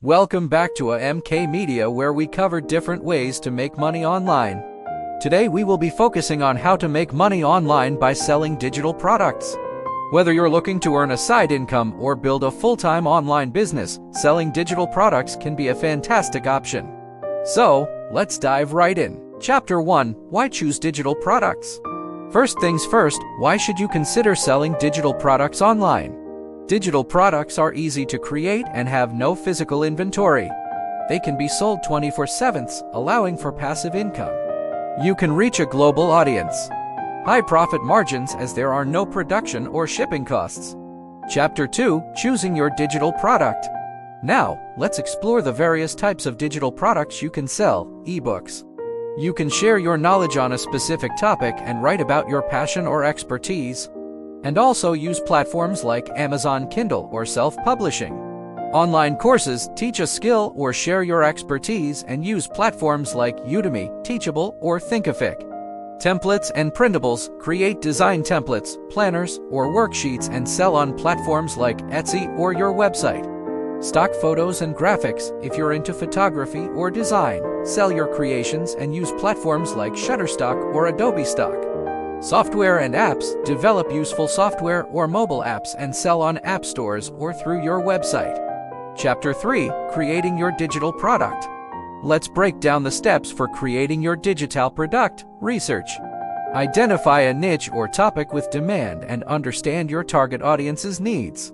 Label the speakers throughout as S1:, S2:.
S1: Welcome back to A.M.K Media, where we cover different ways to make money online. Today we will be focusing on how to make money online by selling digital products. Whether you're looking to earn a side income or build a full-time online business, selling digital products can be a fantastic option. So, let's dive right in. Chapter 1: Why choose digital products? First things first, why should you consider selling digital products online? Digital products are easy to create and have no physical inventory. They can be sold 24/7, allowing for passive income. You can reach a global audience. High profit margins as there are no production or shipping costs. Chapter 2: Choosing your digital product. Now, let's explore the various types of digital products you can sell. Ebooks. You can share your knowledge on a specific topic and write about your passion or expertise. And also use platforms like Amazon Kindle or self-publishing. Online courses teach a skill or share your expertise and use platforms like Udemy, Teachable, or Thinkific. Templates and printables create design templates, planners, or worksheets and sell on platforms like Etsy or your website. Stock photos and graphics. If you're into photography or design, sell your creations and use platforms like Shutterstock or Adobe Stock. Software and apps. Develop useful software or mobile apps and sell on app stores or through your website. Chapter 3: Creating your digital product. Let's break down the steps for creating your digital product. Research. Identify a niche or topic with demand and understand your target audience's needs.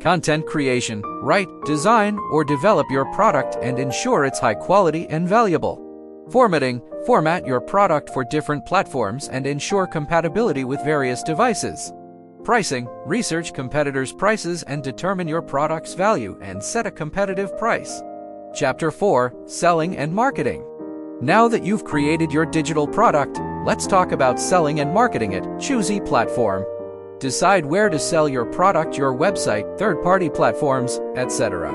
S1: Content creation. Write, design, or develop your product and ensure it's high quality and valuable. Formatting. Format your product for different platforms and ensure compatibility with various devices. Pricing. Research competitors' prices and determine your product's value and set a competitive price. Chapter 4: Selling and Marketing. Now that you've created your digital product, let's talk about selling and marketing it. Choose a platform. Decide where to sell your product, your website, third-party platforms, etc.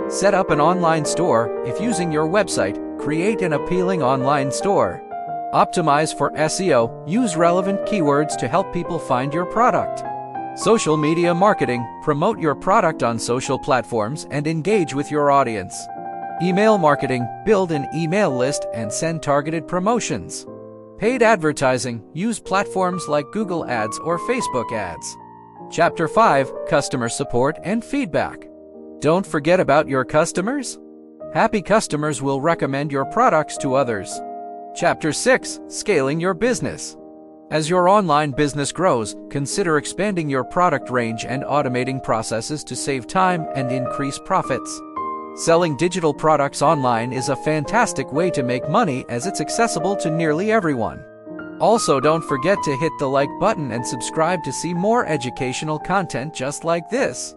S1: Set up an online store. If using your website, create an appealing online store. Optimize for SEO. Use relevant keywords to help people find your product. Social media marketing. Promote your product on social platforms and engage with your audience. Email marketing. Build an email list and send targeted promotions. Paid advertising. Use platforms like Google Ads or Facebook Ads. Chapter 5: Customer Support and Feedback. Don't forget about your customers. Happy customers will recommend your products to others. Chapter 6: Scaling your business. As your online business grows, consider expanding your product range and automating processes to save time and increase profits. Selling digital products online is a fantastic way to make money as it's accessible to nearly everyone. Also, don't forget to hit the like button and subscribe to see more educational content just like this.